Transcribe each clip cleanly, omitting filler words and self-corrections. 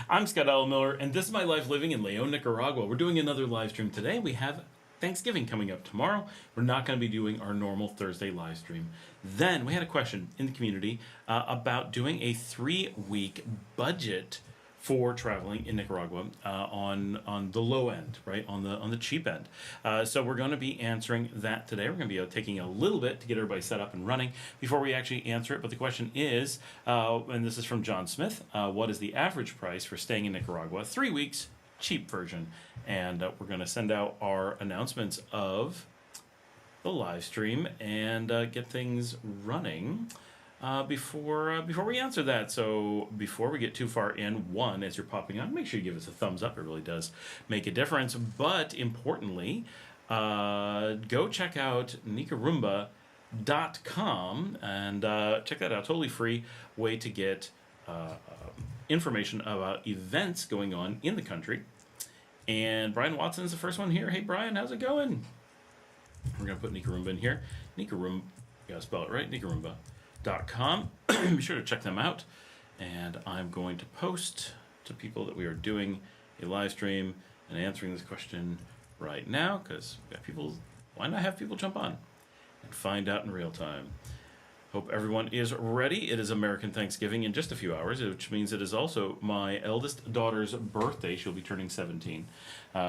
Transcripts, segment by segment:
I'm Scott Allen Miller, and this is my life living in Leon, Nicaragua. We're doing another live stream today. We have Thanksgiving coming up tomorrow. We're not going to be doing our normal Thursday live stream. Then we had a question in the community about doing a 3-week budget for traveling in Nicaragua on the low end, right, on the cheap end. So we're going to be answering that today. We're going to be taking a little bit to get everybody set up and running before we actually answer it. But the question is, and this is from John Smith, what is the average price for staying in Nicaragua? 3 weeks, cheap version. And we're going to send out our announcements of the live stream and get things running. Before we answer that. So before we get too far in, one, as you're popping on, make sure you give us a thumbs up. It really does make a difference. But importantly, go check out Nicaragua.com and check that out. Totally free way to get information about events going on in the country. And Brian Watson is the first one here. Hey, Brian, how's it going? We're going to put Nicaragua in here. Nicaragua, you got to spell it right, Nicaragua.com. Be sure to check them out, and I'm going to post to people that we are doing a live stream and answering this question right now, because we got people. Why not have people jump on and find out in real time? Hope everyone is ready. It is American Thanksgiving in just a few hours, which means it is also my eldest daughter's birthday. She'll be turning 17,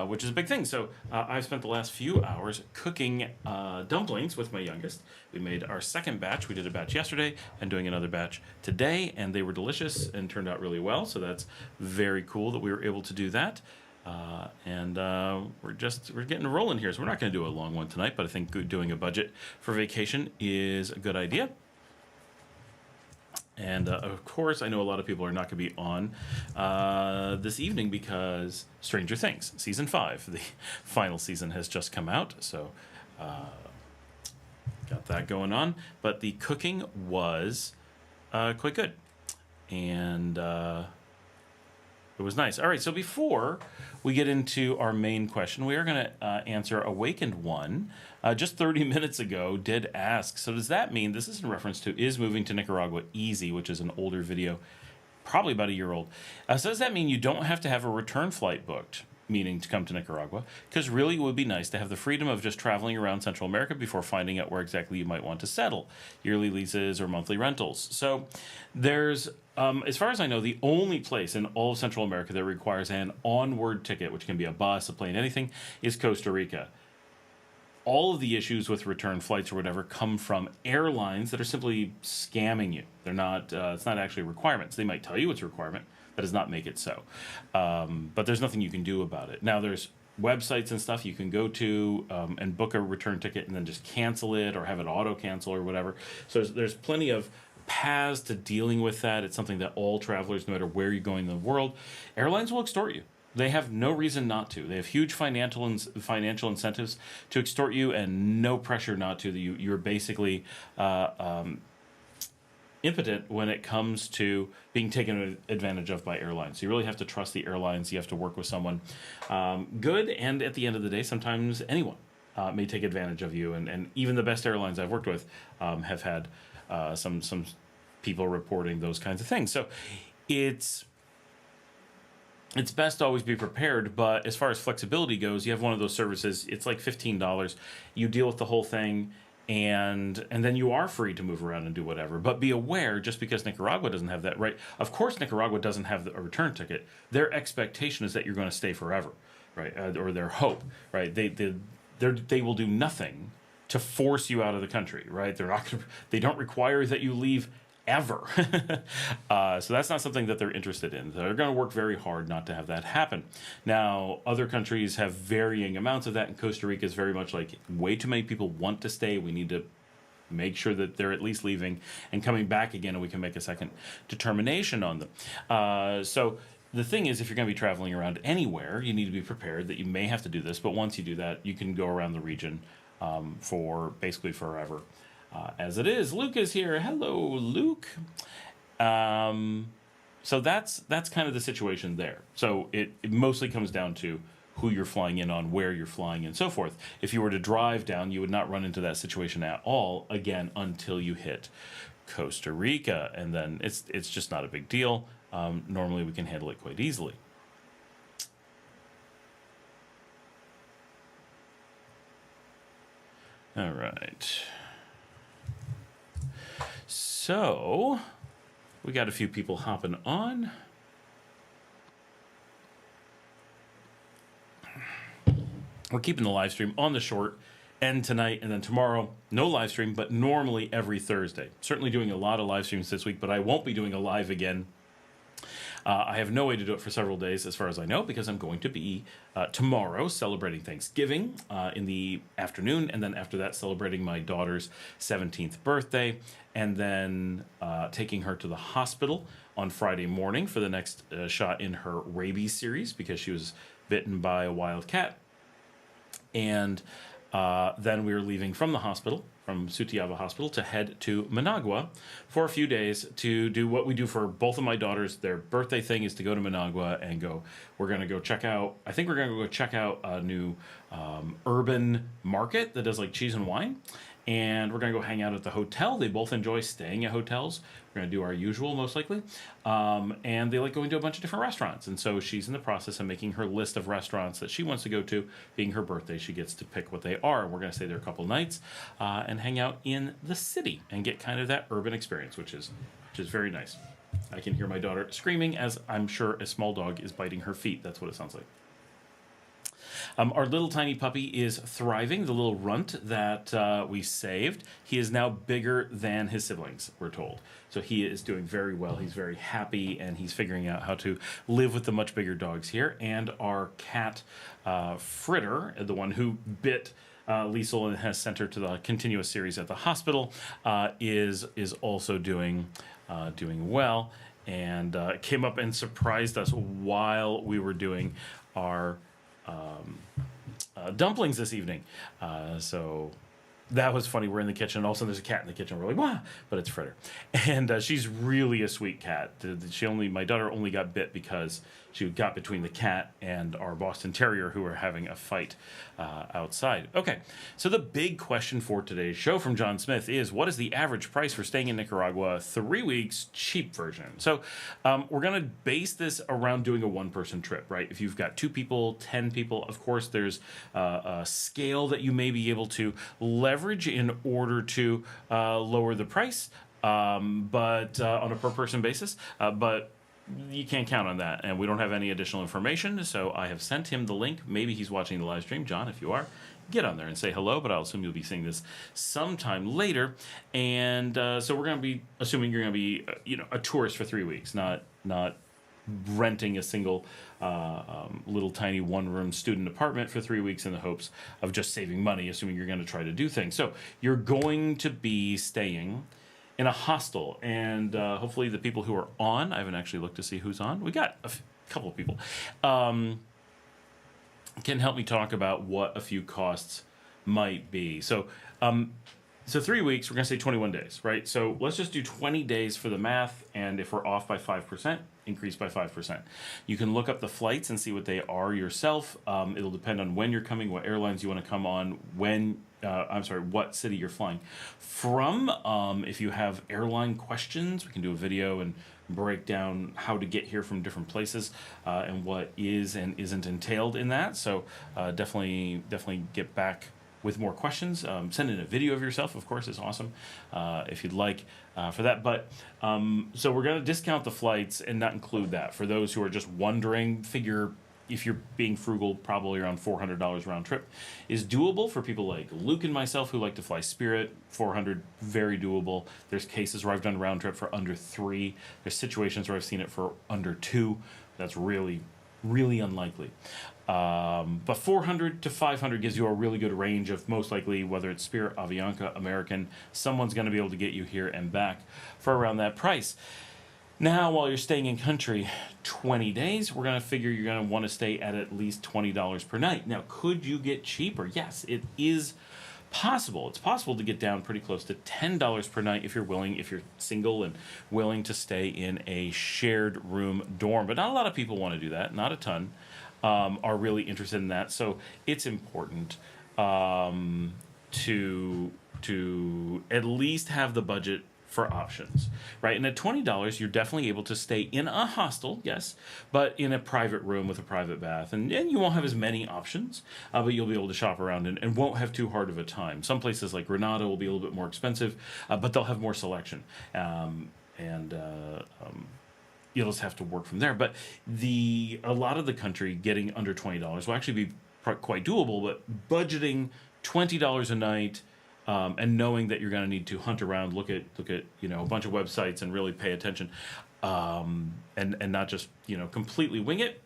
which is a big thing. So I've spent the last few hours cooking dumplings with my youngest. We made our second batch. We did a batch yesterday and doing another batch today, and they were delicious and turned out really well. So that's very cool that we were able to do that. We're getting rolling here. So we're not going to do a long one tonight, but I think doing a budget for vacation is a good idea. And, of course, I know a lot of people are not going to be on this evening because Stranger Things, Season 5, the final season has just come out. So, got that going on. But the cooking was quite good. And it was nice. All right, so before we get into our main question, we are going to answer Awakened One. Just 30 minutes ago did ask, so does that mean, this is in reference to, is moving to Nicaragua easy, which is an older video, probably about a year old. So does that mean you don't have to have a return flight booked, meaning to come to Nicaragua? Because really it would be nice to have the freedom of just traveling around Central America before finding out where exactly you might want to settle, yearly leases or monthly rentals. So there's, as far as I know, the only place in all of Central America that requires an Onward ticket, which can be a bus, a plane, anything, is Costa Rica. All of the issues with return flights or whatever come from airlines that are simply scamming you. They're not, it's not actually requirements. They might tell you it's a requirement. That does not make it so. But there's nothing you can do about it. Now, there's websites and stuff you can go to and book a return ticket and then just cancel it or have it auto-cancel or whatever. So there's plenty of paths to dealing with that. It's something that all travelers, no matter where you're going in the world, airlines will extort you. They have no reason not to. They have huge financial incentives to extort you and no pressure not to. You're basically impotent when it comes to being taken advantage of by airlines. So you really have to trust the airlines. You have to work with someone good, and at the end of the day, sometimes anyone may take advantage of you. And even the best airlines I've worked with have had some people reporting those kinds of things. So it's best to always be prepared, but as far as flexibility goes, you have one of those services, it's like $15. You deal with the whole thing, and then you are free to move around and do whatever. But be aware, just because Nicaragua doesn't have that, right? Of course, Nicaragua doesn't have a return ticket. Their expectation is that you're going to stay forever, right? Or their hope, right? They will do nothing to force you out of the country, right? They don't require that you leave ever. So that's not something that they're interested in. They're going to work very hard not to have that happen. Now, other countries have varying amounts of that, and Costa Rica is very much like, way too many people want to stay. We need to make sure that they're at least leaving and coming back again, and we can make a second determination on them. So the thing is, if you're going to be traveling around anywhere, you need to be prepared that you may have to do this, but once you do that, you can go around the region for basically forever. As it is, Luke is here. Hello, Luke. So that's kind of the situation there. So it mostly comes down to who you're flying in on, where you're flying in, and so forth. If you were to drive down, you would not run into that situation at all, again, until you hit Costa Rica, and then it's just not a big deal. normally we can handle it quite easily. All right. So we got a few people hopping on. We're keeping the live stream on the short end tonight, and then tomorrow, no live stream, but normally every Thursday. Certainly doing a lot of live streams this week, but I won't be doing a live again. I have no way to do it for several days, as far as I know, because I'm going to be tomorrow celebrating Thanksgiving in the afternoon, and then after that celebrating my daughter's 17th birthday, and then taking her to the hospital on Friday morning for the next shot in her rabies series, because she was bitten by a wild cat. And then we were leaving from the hospital, from Sutiaba Hospital, to head to Managua for a few days to do what we do for both of my daughters. Their birthday thing is to go to Managua and go. We're going to go check out, I think we're going to go check out a new urban market that does like cheese and wine. And we're going to go hang out at the hotel. They both enjoy staying at hotels. We're going to do our usual, most likely. And they like going to a bunch of different restaurants. And so she's in the process of making her list of restaurants that she wants to go to. Being her birthday, she gets to pick what they are. We're going to stay there a couple nights and hang out in the city and get kind of that urban experience, which is very nice. I can hear my daughter screaming, as I'm sure a small dog is biting her feet. That's what it sounds like. Our little tiny puppy is thriving, the little runt that we saved. He is now bigger than his siblings, we're told. So he is doing very well. He's very happy, and he's figuring out how to live with the much bigger dogs here. And our cat, Fritter, the one who bit Liesel and has sent her to the continuous series at the hospital, is also doing well, and came up and surprised us while we were doing our dumplings this evening. So that was funny. We're in the kitchen, and all of a sudden there's a cat in the kitchen. We're like, wow, but it's Fritter. And she's really a sweet cat. My daughter only got bit because she got between the cat and our Boston Terrier, who were having a fight outside. Okay, so the big question for today's show from John Smith is, what is the average price for staying in Nicaragua 3 weeks, cheap version? So we're going to base this around doing a one-person trip, right? If you've got 2 people, 10 people, of course, there's a scale that you may be able to leverage in order to lower the price, but on a per-person basis, but you can't count on that, and we don't have any additional information, so I have sent him the link. Maybe he's watching the live stream. John, if you are, get on there and say hello, but I'll assume you'll be seeing this sometime later. And so we're going to be assuming you're going to be a tourist for 3 weeks, not renting a single little tiny one-room student apartment for 3 weeks in the hopes of just saving money, assuming you're going to try to do things. So you're going to be staying in a hostel, and hopefully the people who are on, I haven't actually looked to see who's on. We got a couple of people. Can help me talk about what a few costs might be. So 3 weeks, we're going to say 21 days, right? So let's just do 20 days for the math, and if we're off by 5%, increase by 5%. You can look up the flights and see what they are yourself. It'll depend on when you're coming, what airlines you want to come on, what city you're flying from. If you have airline questions, we can do a video and break down how to get here from different places and what is and isn't entailed in that. So definitely get back with more questions. Send in a video of yourself, of course, is awesome if you'd like for that. But so we're going to discount the flights and not include that. For those who are just wondering, figure if you're being frugal, probably around $400 round trip is doable for people like Luke and myself who like to fly Spirit. $400, very doable. There's cases where I've done round trip for under $3. There's situations where I've seen it for under $2. That's really, really unlikely. But 400 to 500 gives you a really good range of most likely, whether it's Spirit, Avianca, American, someone's going to be able to get you here and back for around that price. Now, while you're staying in country 20 days, we're going to figure you're going to want to stay at least $20 per night. Now, could you get cheaper? Yes, it is possible. It's possible to get down pretty close to $10 per night if you're single and willing to stay in a shared room dorm. But not a lot of people want to do that. Not a ton are really interested in that. So it's important to at least have the budget for options, right? And at $20, you're definitely able to stay in a hostel, yes, but in a private room with a private bath. And you won't have as many options, but you'll be able to shop around and won't have too hard of a time. Some places like Granada will be a little bit more expensive, but they'll have more selection. You'll just have to work from there. But a lot of the country getting under $20 will actually be quite doable, but budgeting $20 a night, and knowing that you're going to need to hunt around, look at a bunch of websites and really pay attention, and not just completely wing it.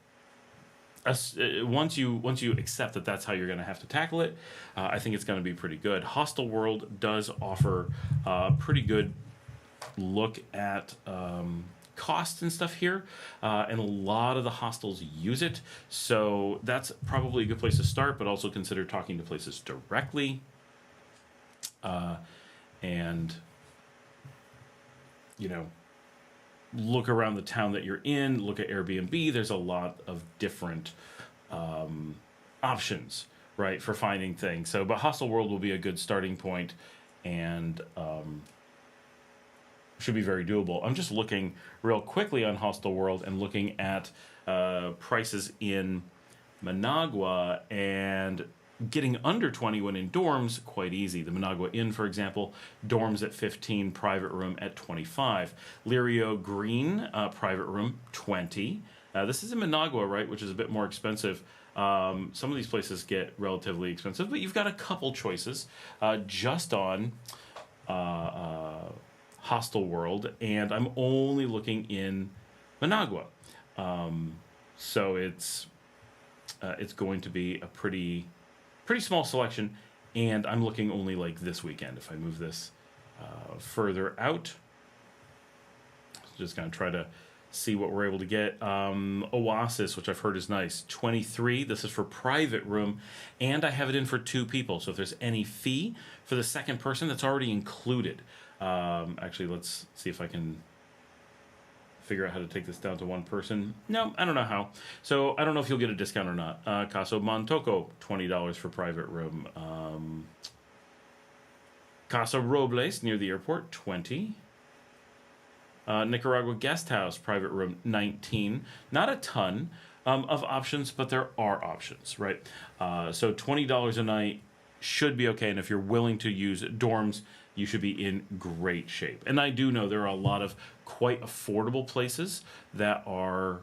Once you accept that that's how you're going to have to tackle it, I think it's going to be pretty good. Hostel World does offer a pretty good look at costs and stuff here, and a lot of the hostels use it, so that's probably a good place to start. But also consider talking to places directly. And look around the town that you're in, look at Airbnb. There's a lot of different options, right, for finding things. So, but Hostel World will be a good starting point, and should be very doable. I'm just looking real quickly on Hostel World and looking at prices in Managua, and getting under 20 when in dorms, quite easy. The Managua Inn, for example, dorms at 15, private room at 25. Lirio Green, private room, 20. This is in Managua, right, which is a bit more expensive. Some of these places get relatively expensive, but you've got a couple choices just on Hostel World, and I'm only looking in Managua. So it's going to be a pretty small selection, and I'm looking only like this weekend. If I move this further out, just going to try to see what we're able to get. Oasis, which I've heard is nice, 23. This is for private room, and I have it in for 2 people. So if there's any fee for the second person, that's already included. Actually, let's see if I can figure out how to take this down to 1 person. No, I don't know how. So I don't know if you'll get a discount or not. Caso Montoco, $20 for private room. Casa Robles near the airport, 20. Nicaragua Guest House, private room, 19. Not a ton of options, but there are options, right? So $20 a night should be okay. And if you're willing to use dorms, you should be in great shape. And I do know there are a lot of quite affordable places that are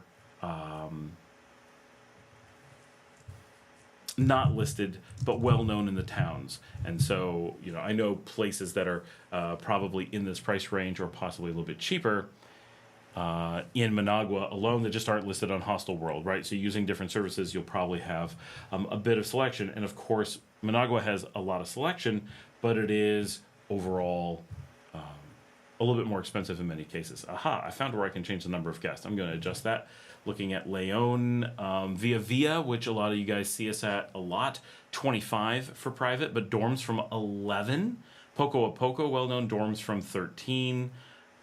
not listed, but well known in the towns. And so, I know places that are probably in this price range or possibly a little bit cheaper in Managua alone that just aren't listed on Hostel World, right? So using different services, you'll probably have a bit of selection. And of course, Managua has a lot of selection, but it is overall a little bit more expensive in many cases. Aha, I found where I can change the number of guests. I'm going to adjust that. Looking at Leon, Via, which a lot of you guys see us at a lot, 25 for private, but dorms from 11. Poco a Poco, well-known, dorms from 13.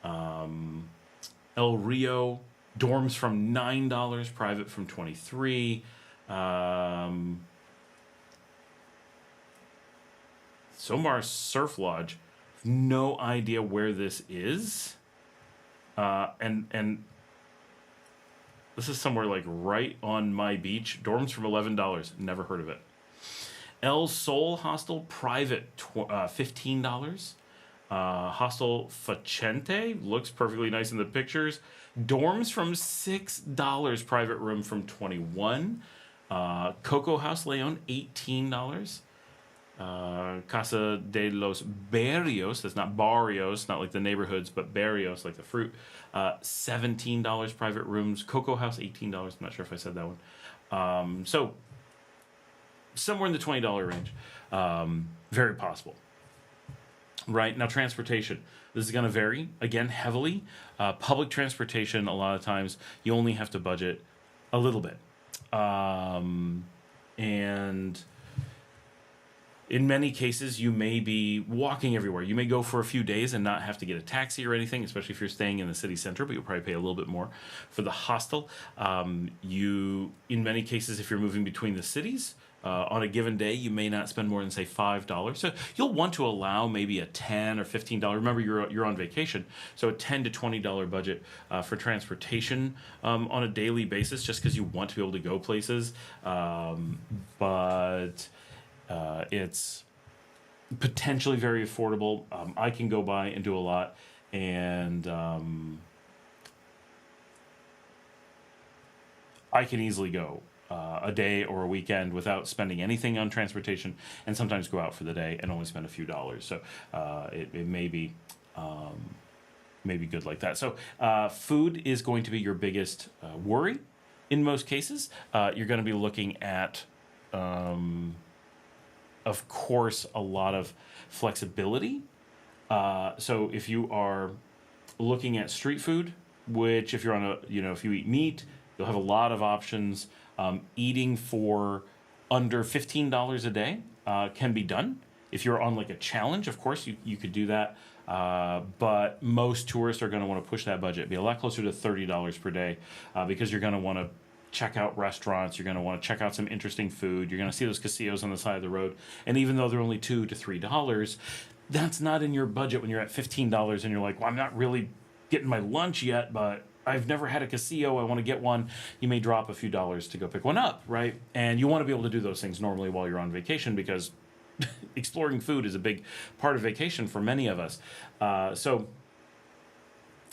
El Rio, dorms from $9, private from 23. Somar Surf Lodge, no idea where this is, and this is somewhere like right on my beach. Dorms from $11, never heard of it. El Sol Hostel, private, $15. Hostel Facente, looks perfectly nice in the pictures. Dorms from $6, private room from 21. Coco House Leon, $18. Casa de los Barrios, that's not barrios, not like the neighborhoods, but barrios, like the fruit, $17 private rooms. Coco House, $18. I'm not sure if I said that one. So somewhere in the $20 range. Very possible. Right, now transportation. This is going to vary, again, heavily. Public transportation, a lot of times, you only have to budget a little bit. And in many cases, you may be walking everywhere. You may go for a few days and not have to get a taxi or anything, especially if you're staying in the city center, but you'll probably pay a little bit more for the hostel. In many cases, if you're moving between the cities, on a given day, you may not spend more than, say, $5. So you'll want to allow maybe a $10 or $15. Remember, you're on vacation, so a $10 to $20 budget for transportation on a daily basis, just because you want to be able to go places. But it's potentially very affordable. I can go by and do a lot, and I can easily go a day or a weekend without spending anything on transportation, and sometimes go out for the day and only spend a few dollars. So it may be good like that. So food is going to be your biggest worry in most cases. You're going to be looking at, of course, a lot of flexibility. So if you are looking at street food, which if you're on if you eat meat, you'll have a lot of options. Eating for under $15 a day can be done. If you're on like a challenge, of course, you could do that. But most tourists are going to want to push that budget. It'd be a lot closer to $30 per day because you're going to want to check out restaurants. You're going to want to check out some interesting food. You're going to see those casinos on the side of the road. And even though they're only $2 to $3, that's not in your budget when you're at $15 and you're like, well, I'm not really getting my lunch yet, but I've never had a casino. I want to get one. You may drop a few dollars to go pick one up, right? And you want to be able to do those things normally while you're on vacation because exploring food is a big part of vacation for many of us. So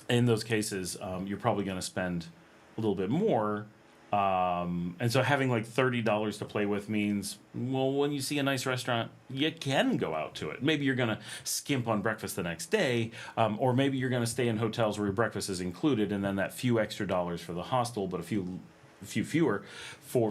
in those cases, you're probably going to spend a little bit more. And so having like $30 to play with means, well, when you see a nice restaurant, you can go out to it. Maybe you're going to skimp on breakfast the next day, or maybe you're going to stay in hotels where your breakfast is included, and then that few extra dollars for the hostel, but a few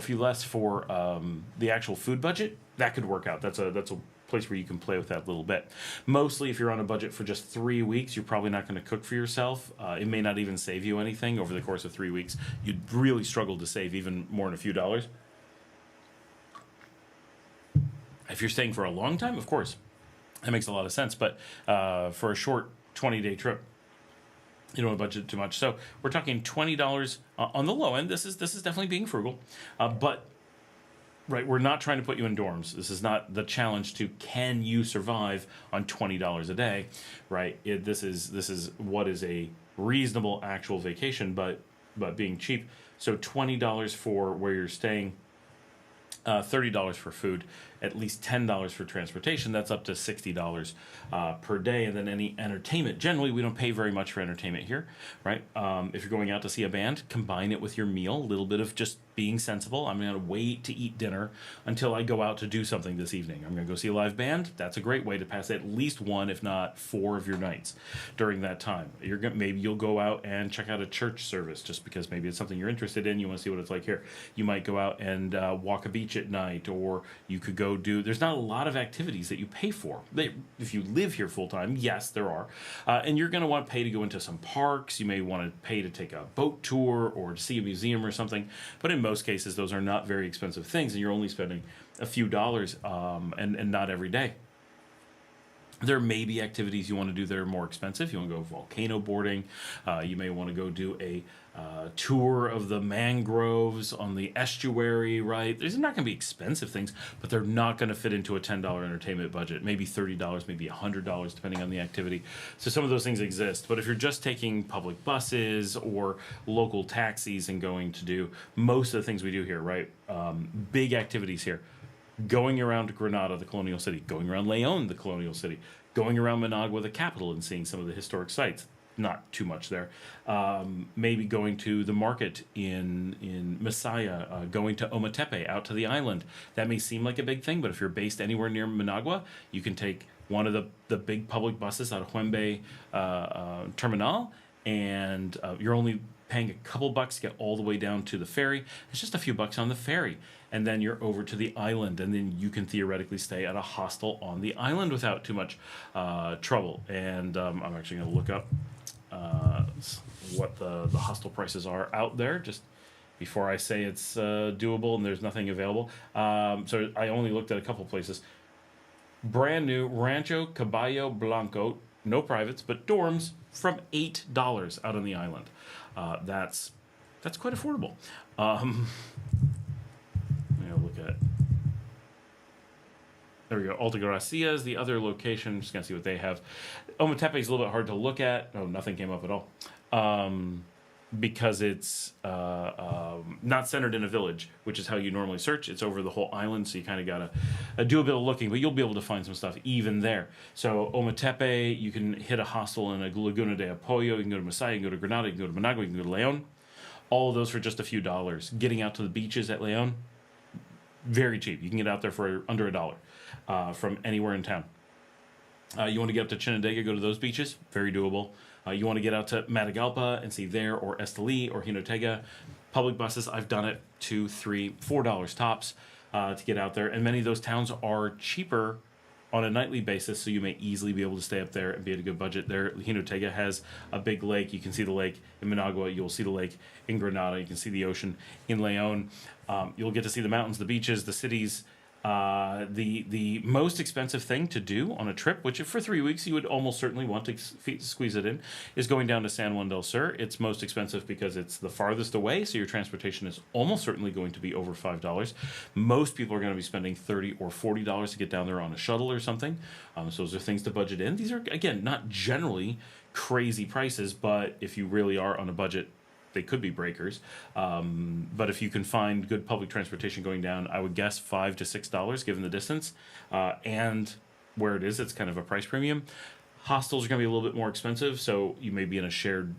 less for the actual food budget. That could work out. That's a place where you can play with that a little bit. Mostly, if you're on a budget for just 3 weeks, you're probably not going to cook for yourself. It may not even save you anything over the course of 3 weeks. You'd really struggle to save even more than a few dollars. If you're staying for a long time, of course, that makes a lot of sense. But for a short 20-day trip, you don't want to budget too much. So we're talking $20 on the low end. This is definitely being frugal, but right, we're not trying to put you in dorms. This is not the challenge to can you survive on $20 a day, right? This is what is a reasonable actual vacation, but being cheap. So $20 for where you're staying, $30 for food, at least $10 for transportation. That's up to $60 per day. And then any entertainment. Generally, we don't pay very much for entertainment here, right? If you're going out to see a band, combine it with your meal. A little bit of just being sensible. I'm going to wait to eat dinner until I go out to do something this evening. I'm going to go see a live band. That's a great way to pass at least one, if not 4 of your nights during that time. Maybe you'll go out and check out a church service just because maybe it's something you're interested in. You want to see what it's like here. You might go out and walk a beach at night, or you could go there's not a lot of activities that you pay for. If you live here full time, yes, there are. And you're going to want to pay to go into some parks. You may want to pay to take a boat tour or to see a museum or something. But in most cases, those are not very expensive things, and you're only spending a few dollars and not every day. There may be activities you want to do that are more expensive. You want to go volcano boarding. You may want to go do a tour of the mangroves on the estuary, right? These are not going to be expensive things, but they're not going to fit into a $10 entertainment budget. Maybe $30, maybe $100, depending on the activity. So some of those things exist. But if you're just taking public buses or local taxis and going to do most of the things we do here, right? Big activities here. Going around Granada, the colonial city, going around Leon, the colonial city, going around Managua, the capital, and seeing some of the historic sites. Not too much there. Maybe going to the market in Masaya, going to Ometepe, out to the island. That may seem like a big thing, but if you're based anywhere near Managua, you can take one of the big public buses out of Huembe Terminal, and you're only paying a couple bucks to get all the way down to the ferry. It's just a few bucks on the ferry. And then you're over to the island, and then you can theoretically stay at a hostel on the island without too much trouble. And I'm actually going to look up what the hostel prices are out there, just before I say it's doable and there's nothing available. So I only looked at a couple places. Brand new Rancho Caballo Blanco, no privates, but dorms from $8 out on the island. That's quite affordable. Look at There we go. Altagracia is the other location. Just going to see what they have. Ometepe is a little bit hard to look at. Oh, nothing came up at all. Because it's not centered in a village, which is how you normally search. It's over the whole island, so you kind of got to do a bit of looking, but you'll be able to find some stuff even there. So Ometepe, you can hit a hostel in a Laguna de Apoyo. You can go to Masaya, you can go to Granada, you can go to Managua, you can go to Leon. All of those for just a few dollars. Getting out to the beaches at Leon, very cheap. You can get out there for under $1 from anywhere in town. You want to get up to Chinandega, go to those beaches, very doable. You want to get out to Matagalpa and see there, or Esteli, or Jinotega. Public buses, I've done it $2, $3, $4 tops to get out there. And many of those towns are cheaper on a nightly basis, so you may easily be able to stay up there and be at a good budget there. Jinotega has a big lake. You can see the lake in Managua. You'll see the lake in Granada. You can see the ocean in Leon. You'll get to see the mountains, the beaches, the cities. The most expensive thing to do on a trip, which for 3 weeks you would almost certainly want to squeeze it in, is going down to San Juan del Sur. It's most expensive because it's the farthest away, so your transportation is almost certainly going to be over $5. Most people are going to be spending $30 or $40 to get down there on a shuttle or something. So those are things to budget in. These are, again, not generally crazy prices, but if you really are on a budget, they could be breakers. But if you can find good public transportation going down, I would guess $5 to $6 given the distance. And where it is, it's kind of a price premium. Hostels are going to be a little bit more expensive, so you may be in a shared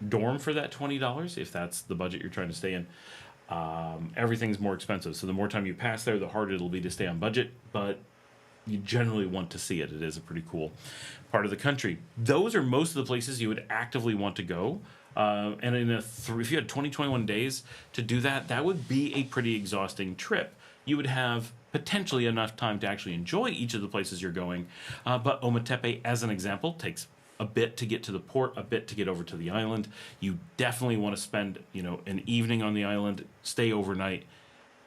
dorm for that $20 if that's the budget you're trying to stay in. Everything's more expensive, so the more time you pass there, the harder it'll be to stay on budget, but you generally want to see it. It is a pretty cool part of the country. Those are most of the places you would actively want to go. And if you had 21 days to do that, that would be a pretty exhausting trip. You would have potentially enough time to actually enjoy each of the places you're going. But Ometepe, as an example, takes a bit to get to the port, a bit to get over to the island. You definitely want to spend, an evening on the island, stay overnight,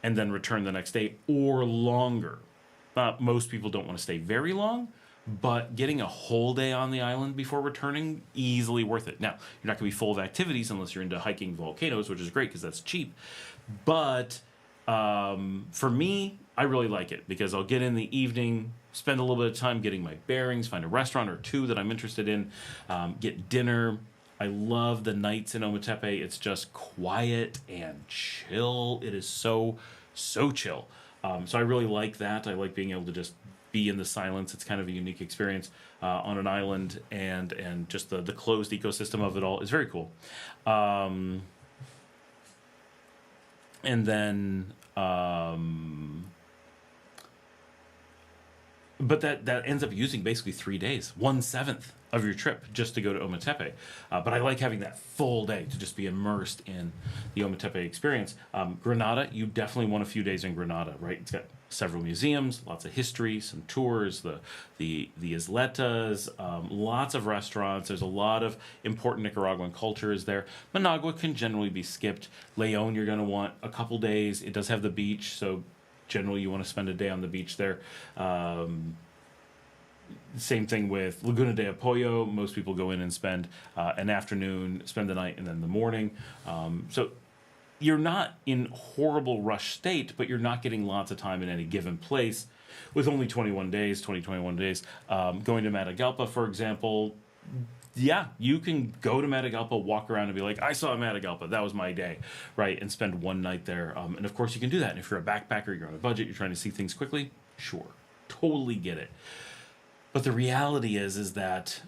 and then return the next day or longer. Most people don't want to stay very long, but getting a whole day on the island before returning, easily worth it. Now, you're not going to be full of activities unless you're into hiking volcanoes, which is great because that's cheap. But for me, I really like it because I'll get in the evening, spend a little bit of time getting my bearings, find a restaurant or two that I'm interested in, get dinner. I love the nights in Ometepe. It's just quiet and chill. It is so chill. So I really like that. I like being able to just be in the silence. It's kind of a unique experience on an island, and just the closed ecosystem of it all is very cool. And then, but that ends up using basically 3 days, 1/7 of your trip just to go to Ometepe. But I like having that full day to just be immersed in the Ometepe experience. Granada, you definitely want a few days in Granada, right? It's got several museums, lots of history, some tours, the isletas, lots of restaurants. There's a lot of important Nicaraguan cultures there. Managua can generally be skipped. Leon, you're going to want a couple days. It does have the beach, so generally you want to spend a day on the beach there. Same thing with Laguna de Apoyo. Most people go in and spend an afternoon, spend the night, and then the morning. So you're not in horrible rush state, but you're not getting lots of time in any given place with only 21 days. Going to Matagalpa, for example, yeah, you can go to Matagalpa, walk around and be like, I saw Matagalpa, that was my day, right? And spend one night there. And of course you can do that. And if you're a backpacker, you're on a budget, you're trying to see things quickly, sure, totally get it. But the reality is that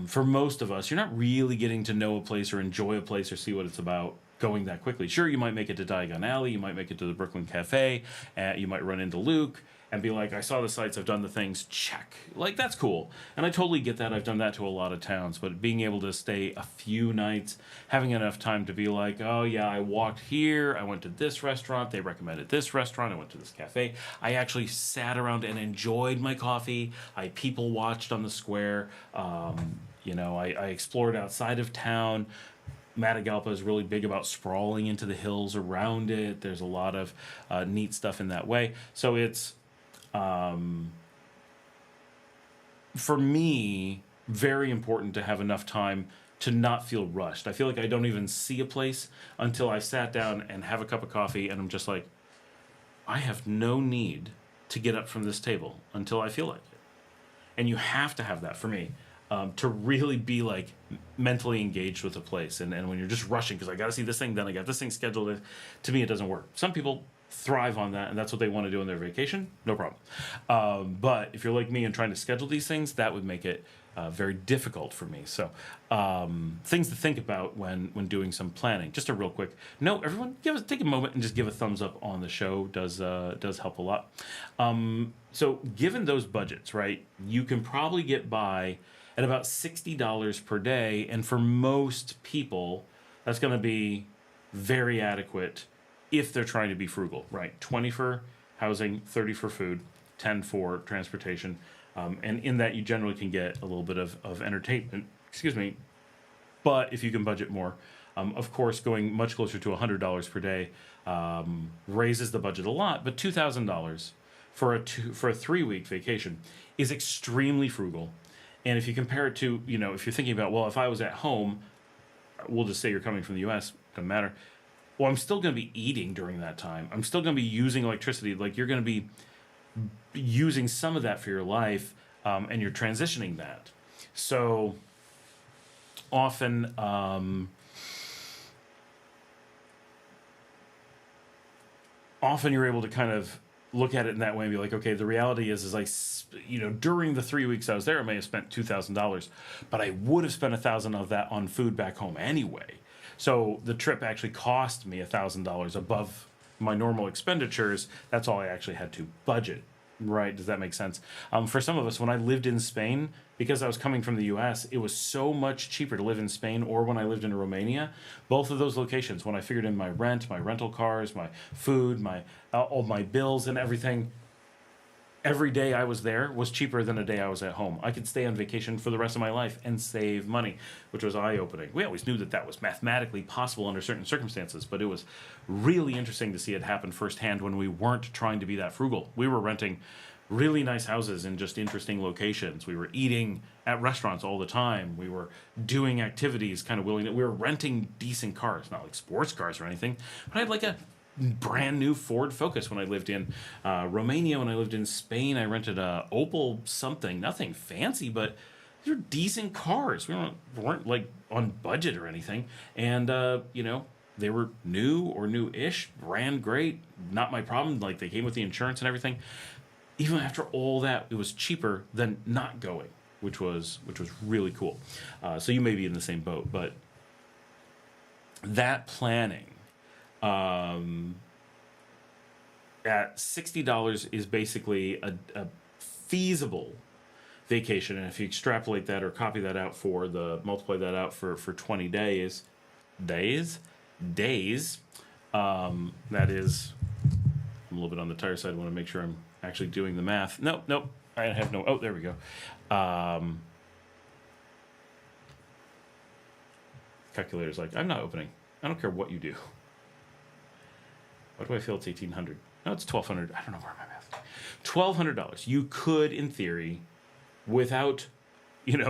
for most of us, you're not really getting to know a place or enjoy a place or see what it's about going that quickly. Sure, you might make it to Diagon Alley, you might make it to the Brooklyn Cafe, you might run into Luke and be like, I saw the sights, I've done the things, check. Like, that's cool. And I totally get that. I've done that to a lot of towns. But being able to stay a few nights, having enough time to be like, oh, yeah, I walked here, I went to this restaurant, they recommended this restaurant, I went to this cafe. I actually sat around and enjoyed my coffee. I people watched on the square. I explored outside of town. Matagalpa is really big about sprawling into the hills around it. There's a lot of neat stuff in that way. So it's, for me, very important to have enough time to not feel rushed. I feel like I don't even see a place until I sat down and have a cup of coffee and I'm just like, I have no need to get up from this table until I feel like it. And you have to have that for me to really be like mentally engaged with a place. And when you're just rushing, because I got to see this thing, then I got this thing scheduled, to me, it doesn't work. Some people thrive on that, and that's what they want to do on their vacation, no problem. But if you're like me and trying to schedule these things, that would make it very difficult for me. So things to think about when doing some planning. Just a real quick note, everyone, take a moment and just give a thumbs up on the show. Does help a lot. So given those budgets, right, you can probably get by at about $60 per day, and for most people, that's going to be very adequate if they're trying to be frugal, right? 20 for housing, 30 for food, 10 for transportation. And in that, you generally can get a little bit of entertainment, but if you can budget more, of course, going much closer to $100 per day raises the budget a lot, but $2,000 for a 3-week vacation is extremely frugal. And if you compare it to, if you're thinking about, well, if I was at home, we'll just say you're coming from the U.S., doesn't matter. Well, I'm still going to be eating during that time. I'm still going to be using electricity. Like, you're going to be using some of that for your life, and you're transitioning that. So often, you're able to kind of look at it in that way and be like, okay, the reality is during the 3 weeks I was there, I may have spent $2,000, but I would have spent $1,000 of that on food back home anyway. So the trip actually cost me $1,000 above my normal expenditures. That's all I actually had to budget. Right? Does that make sense? For some of us, when I lived in Spain, because I was coming from the U.S., it was so much cheaper to live in Spain, or when I lived in Romania. Both of those locations, when I figured in my rent, my rental cars, my food, all my bills and everything, every day I was there was cheaper than a day I was at home. I could stay on vacation for the rest of my life and save money, which was eye-opening. We always knew that was mathematically possible under certain circumstances, but it was really interesting to see it happen firsthand when we weren't trying to be that frugal. We were renting really nice houses in just interesting locations. We were eating at restaurants all the time. We were doing activities kind of willingly. We were renting decent cars, not like sports cars or anything, but I had like a brand new Ford Focus when I lived in Romania. When I lived in Spain, I rented a Opel something, nothing fancy, but they're decent cars. We weren't like on budget or anything, and they were new or new-ish, ran great, not my problem. Like, they came with the insurance and everything. Even after all that, it was cheaper than not going, which was really cool. So you may be in the same boat, but that planning at $60 is basically a feasible vacation. And if you extrapolate that or copy that out multiply that out for 20 days, that is, I'm a little bit on the tired side. I want to make sure I'm actually doing the math. Nope, I have no, there we go. Calculator's like, I'm not opening. I don't care what you do. Why do I feel it's 1,800? No, it's 1,200. I don't know where my math is. $1,200. You could, in theory, without,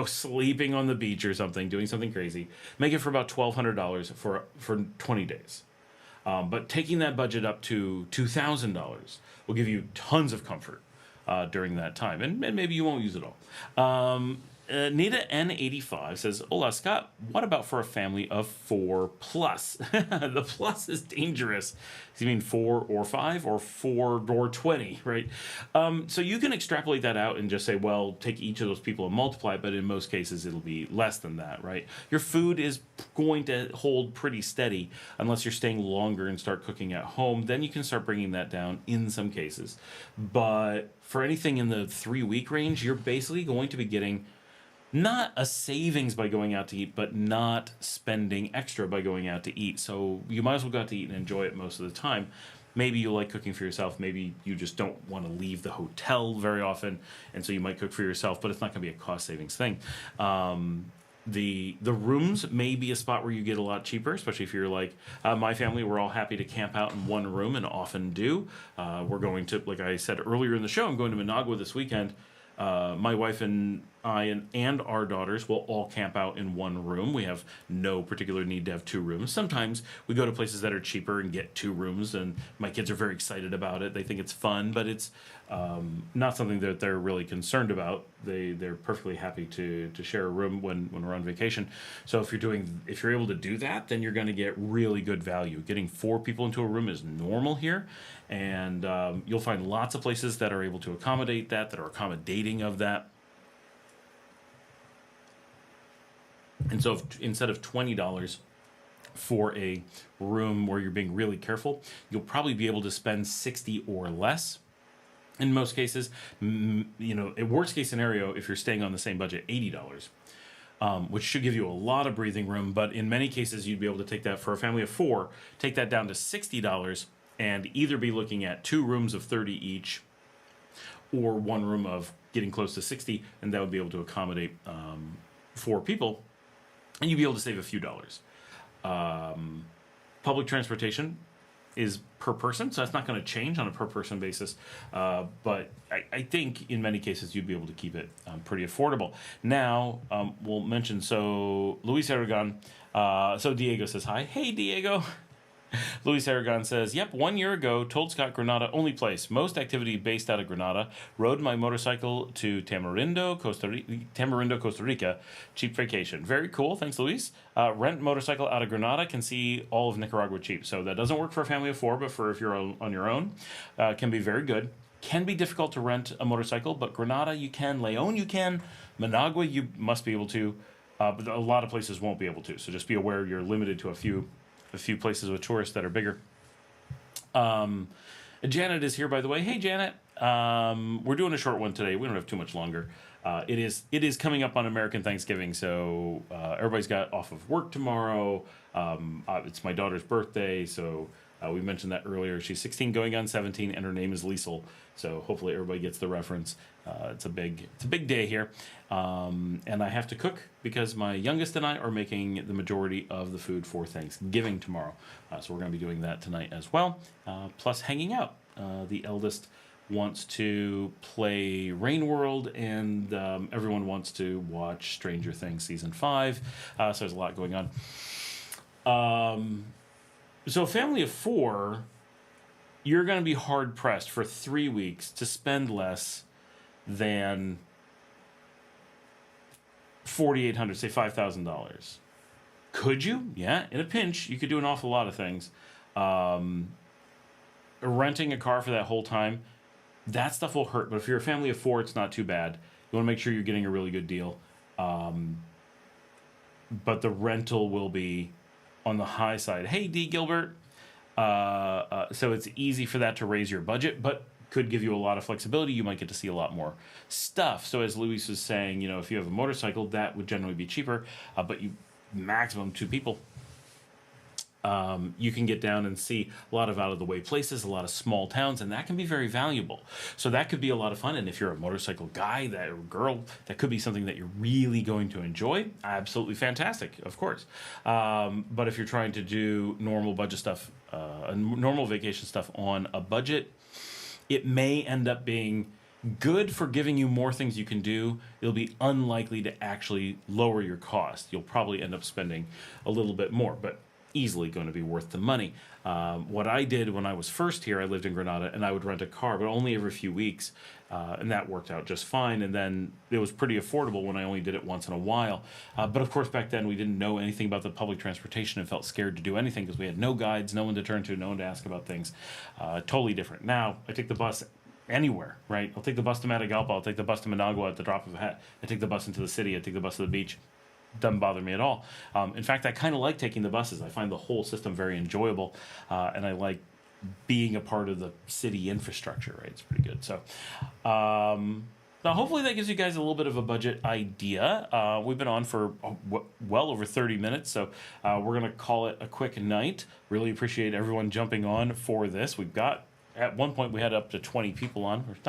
sleeping on the beach or something, doing something crazy, make it for about $1,200 for 20 days. But taking that budget up to $2,000 will give you tons of comfort during that time. And maybe you won't use it all. Nita N85 says, Hola, Scott. What about for a family of 4 plus? The plus is dangerous. Does he mean 4 or 5 or 4 or 20, right? So you can extrapolate that out and just say, well, take each of those people and multiply, but in most cases it'll be less than that, right? Your food is going to hold pretty steady unless you're staying longer and start cooking at home. Then you can start bringing that down in some cases. But for anything in the 3-week range, you're basically going to be getting not a savings by going out to eat, but not spending extra by going out to eat. So you might as well go out to eat and enjoy it most of the time. Maybe you like cooking for yourself. Maybe you just don't want to leave the hotel very often, and so you might cook for yourself, but it's not going to be a cost savings thing. The rooms may be a spot where you get a lot cheaper, especially if you're like my family. We're all happy to camp out in one room and often do. We're going to, like I said earlier in the show, I'm going to Managua this weekend. My wife and and our daughters will all camp out in one room. We have no particular need to have two rooms. Sometimes we go to places that are cheaper and get two rooms, and my kids are very excited about it. They think it's fun, but it's not something that they're really concerned about. They're perfectly happy to share a room when we're on vacation. So if you're able to do that, then you're going to get really good value. Getting 4 people into a room is normal here, and you'll find lots of places that are able to accommodate that are accommodating of that. And so instead of $20 for a room where you're being really careful, you'll probably be able to spend $60 or less. In most cases, a worst case scenario, if you're staying on the same budget, $80, which should give you a lot of breathing room. But in many cases, you'd be able to take that for a family of 4, take that down to $60 and either be looking at 2 rooms of 30 each or 1 room of getting close to 60, and that would be able to accommodate 4 people. And you'd be able to save a few dollars. Public transportation is per person, so that's not going to change on a per person basis. But I think in many cases you'd be able to keep it pretty affordable. Now, we'll mention, so Luis Aragon, so Diego says hi. Hey, Diego. Luis Aragon says, yep, 1 year ago, told Scott Granada only place. Most activity based out of Granada. Rode my motorcycle to Tamarindo, Costa Rica. Cheap vacation. Very cool. Thanks, Luis. Rent motorcycle out of Granada. Can see all of Nicaragua cheap. So that doesn't work for a family of 4, but for if you're on your own, can be very good. Can be difficult to rent a motorcycle, but Granada you can. Leon you can. Managua you must be able to. But a lot of places won't be able to. So just be aware you're limited to a few places with tourists that are bigger. Janet is here, by the way. Hey, Janet. We're doing a short one today. We don't have too much longer. It is coming up on American Thanksgiving, so everybody's got off of work tomorrow. It's my daughter's birthday, so we mentioned that earlier. She's 16 going on 17, and her name is Liesel. So hopefully everybody gets the reference. It's a big day here. And I have to cook because my youngest and I are making the majority of the food for Thanksgiving tomorrow. So we're going to be doing that tonight as well, plus hanging out. The eldest wants to play Rain World, and everyone wants to watch Stranger Things Season 5. So there's a lot going on. So a family of 4, you're going to be hard-pressed for 3 weeks to spend less than $4,800, say $5,000. Could you? Yeah, in a pinch, you could do an awful lot of things. Renting a car for that whole time, that stuff will hurt. But if you're a family of 4, it's not too bad. You want to make sure you're getting a really good deal. But the rental will be on the high side. Hey, D. Gilbert. So it's easy for that to raise your budget, but could give you a lot of flexibility. You might get to see a lot more stuff. So as Luis was saying, if you have a motorcycle, that would generally be cheaper, but you maximum 2 people. You can get down and see a lot of out-of-the-way places, a lot of small towns, and that can be very valuable. So that could be a lot of fun, and if you're a motorcycle guy or girl, that could be something that you're really going to enjoy. Absolutely fantastic, of course. But if you're trying to do normal budget stuff, normal vacation stuff on a budget, it may end up being good for giving you more things you can do. It'll be unlikely to actually lower your cost. You'll probably end up spending a little bit more, but easily going to be worth the money. What I did when I was first here, I lived in Granada, and I would rent a car, but only every few weeks, and that worked out just fine. And then it was pretty affordable when I only did it once in a while. But of course, back then we didn't know anything about the public transportation and felt scared to do anything because we had no guides, no one to turn to, no one to ask about things. Totally different. Now, I take the bus anywhere, right? I'll take the bus to Matagalpa, I'll take the bus to Managua at the drop of a hat. I take the bus into the city, I take the bus to the beach. Doesn't bother me at all. In fact, I kind of like taking the buses. I find the whole system very enjoyable, and I like being a part of the city infrastructure, right? It's pretty good. So now hopefully that gives you guys a little bit of a budget idea. We've been on for well over 30 minutes, so we're going to call it a quick night. Really appreciate everyone jumping on for this. We've got, at one point we had up to 20 people on. It's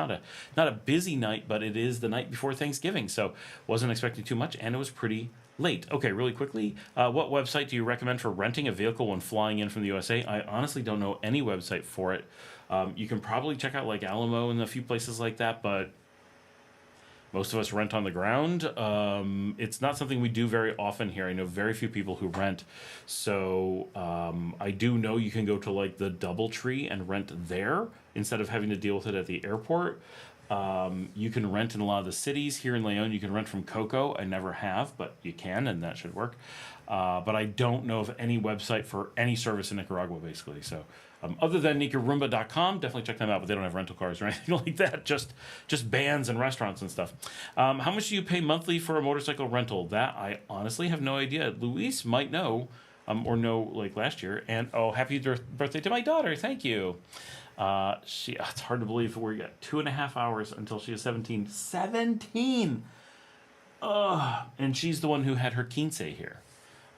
not a busy night, but it is the night before Thanksgiving, so wasn't expecting too much, and it was pretty late. Okay, really quickly, what website do you recommend for renting a vehicle when flying in from the USA? I honestly don't know any website for it. You can probably check out like Alamo and a few places like that, but Most of us rent on the ground. It's not something we do very often here. I know very few people who rent. So I do know you can go to like the DoubleTree and rent there instead of having to deal with it at the airport. You can rent in a lot of the cities. Here in Leon, you can rent from Coco. I never have, but you can, and that should work. But I don't know of any website for any service in Nicaragua, basically. So other than Nicaragua.com, definitely check them out, but they don't have rental cars or anything like that, just bands and restaurants and stuff. How much do you pay monthly for a motorcycle rental? That I honestly have no idea. Luis might know, or know like last year. And oh, happy birthday to my daughter. Thank you. It's hard to believe we're got 2.5 hours until she is 17. 17! And she's the one who had her quince here.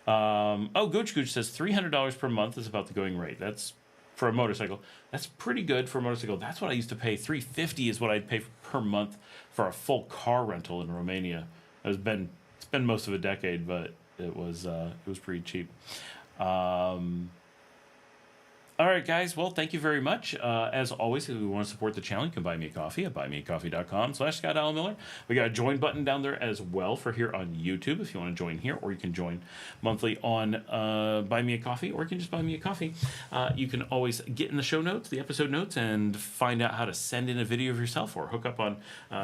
Gooch says $300 per month is about the going rate. That's for a motorcycle. That's pretty good for a motorcycle. That's what I used to pay. $350 is what I'd pay per month for a full car rental in Romania. It's been most of a decade, but it was pretty cheap. All right, guys. Well, thank you very much. As always, if you want to support the channel, you can buy me a coffee at buymeacoffee.com/ScottAllenMiller. We got a join button down there as well for here on YouTube if you want to join here, or you can join monthly on Buy Me a Coffee, or you can just buy me a coffee. You can always get in the show notes, the episode notes, and find out how to send in a video of yourself or hook up on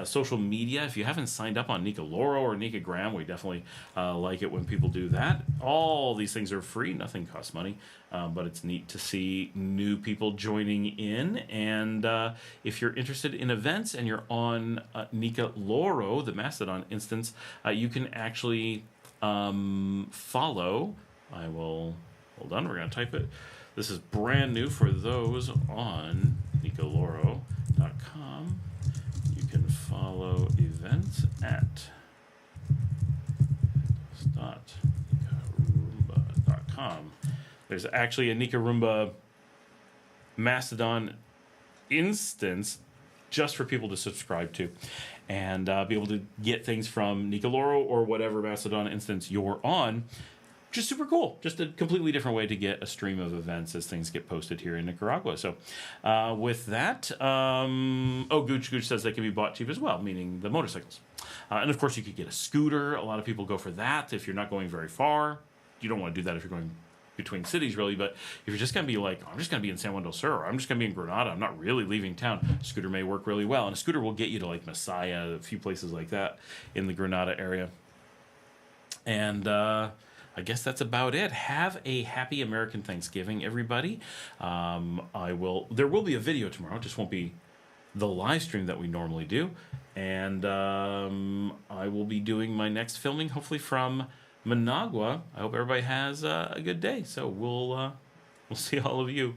social media. If you haven't signed up on Nika Loro or Nika Graham, we definitely like it when people do that. All these things are free. Nothing costs money. But it's neat to see new people joining in. And if you're interested in events and you're on Nika Loro, the Mastodon instance, you can actually follow. I will, hold on, we're going to type it. This is brand new for those on nicoloro.com. You can follow events at nicarumba.com. There's actually a Nicaragua Mastodon instance just for people to subscribe to and be able to get things from Nicoloro or whatever Mastodon instance you're on. Just super cool. Just a completely different way to get a stream of events as things get posted here in Nicaragua. So with that, Gooch says they can be bought cheap as well, meaning the motorcycles. And of course, you could get a scooter. A lot of people go for that if you're not going very far. You don't want to do that if you're going between cities, really, but if you're just going to be like, I'm just going to be in San Juan del Sur, or I'm just going to be in Granada, I'm not really leaving town, a scooter may work really well. And a scooter will get you to like Masaya, a few places like that in the Granada area. And I guess that's about it. Have a happy American Thanksgiving, everybody. There will be a video tomorrow. It just won't be the live stream that we normally do. And I will be doing my next filming, hopefully from Managua. I hope everybody has a good day. So we'll see all of you